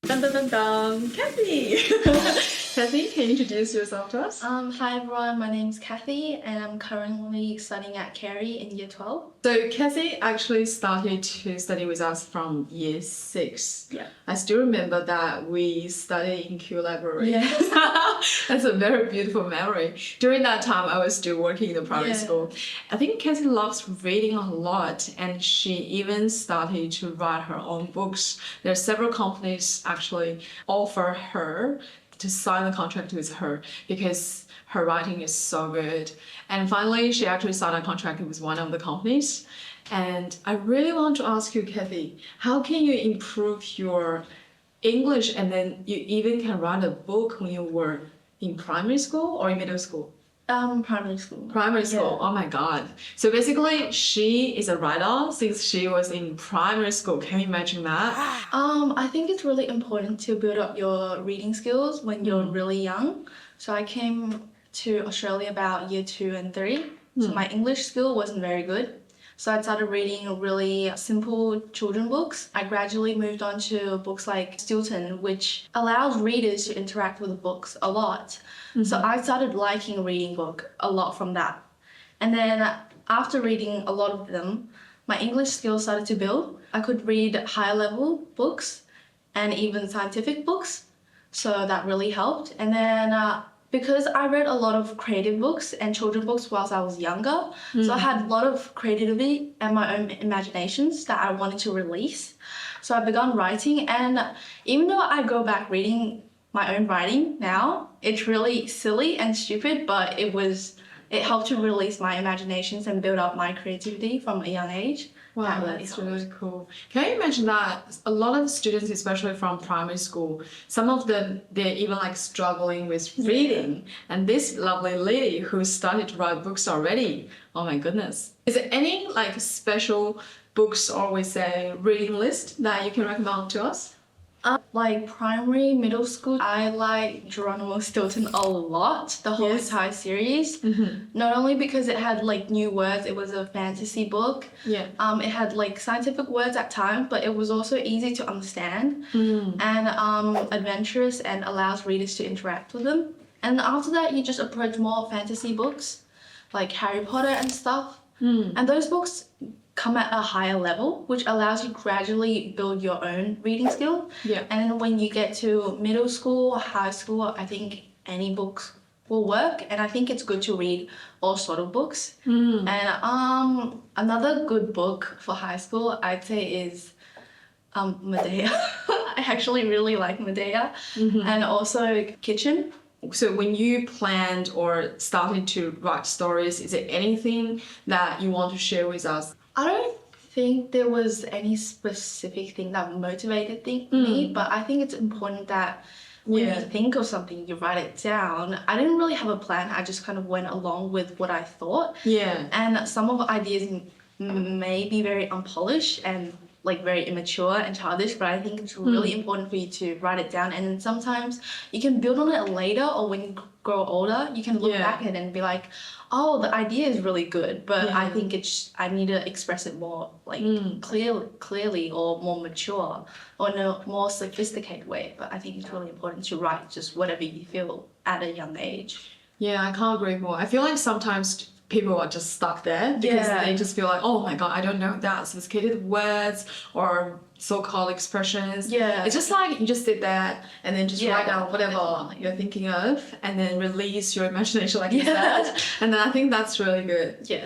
Dun dun dun dun, Cathy! Cathy, can you introduce yourself to us? Hi everyone, my name's Cathy and I'm currently studying at Carey in year 12. So Cathy actually started to study with us from year 6. Yeah. I still remember that we studied in Q Library. Yeah. That's a very beautiful memory. During that time, I was still working in the primary school. I think Cathy loves reading a lot and she even started to write her own books. There are several companies actually offer her to sign a contract with her because her writing is so good. And finally, she actually signed a contract with one of the companies. And I really want to ask you, Cathy, how can you improve your English and then you even can write a book when you were in primary school or in middle school? Primary school. Primary school, Yeah. oh my god. So basically, she is a writer since she was in primary school. Can you imagine that? I think it's really important to build up your reading skills when you're really young. So I came to Australia about year 2 and 3. So my English skill wasn't very good. So I started reading really simple children books. I gradually moved on to books like Stilton, which allows readers to interact with the books a lot. So I started liking reading book a lot from that. And then after reading a lot of them, my English skills started to build. I could read higher level books and even scientific books. So that really helped. And then because I read a lot of creative books and children books whilst I was younger, so I had a lot of creativity and my own imaginations that I wanted to release. So I began writing, and even though I go back reading my own writing now, it's really silly and stupid, but it helped to release my imaginations and build up my creativity from a young age. Wow, that's really cool. Can you mention that a lot of students, especially from primary school, some of them, they're even like struggling with reading. And this lovely lady who started to write books already, oh my goodness. Is there any like special books or we say reading list that you can recommend to us? Like primary, middle school, I like Geronimo Stilton a lot, the whole entire series. Not only because it had like new words, it was a fantasy book. Yeah. It had like scientific words at times, but it was also easy to understand and adventurous and allows readers to interact with them. And after that, you just approach more fantasy books like Harry Potter and stuff. And those books come at a higher level, which allows you gradually build your own reading skill. Yeah. And then when you get to middle school or high school, I think any books will work. And I think it's good to read all sort of books. And another good book for high school, I'd say, is Medea. I actually really like Medea. And also Kitchen. So when you planned or started to write stories, is there anything that you want to share with us? I don't think there was any specific thing that motivated me, but I think it's important that when you think of something, you write it down. I didn't really have a plan. I just kind of went along with what I thought. Yeah. And some of the ideas may be very unpolished and like very immature and childish, but I think it's really important for you to write it down. And sometimes you can build on it later, or when you grow older, you can look back at it and be like, oh, the idea is really good, but I think I need to express it more like clearly or more mature or in a more sophisticated way. But I think it's really important to write just whatever you feel at a young age. Yeah, I can't agree more. I feel like sometimes people are just stuck there because they just feel like, oh my god, I don't know that sophisticated words or so-called expressions. Yeah. It's just like you just sit there and then just write down whatever you're thinking of and then release your imagination like you said. And then I think that's really good. Yeah.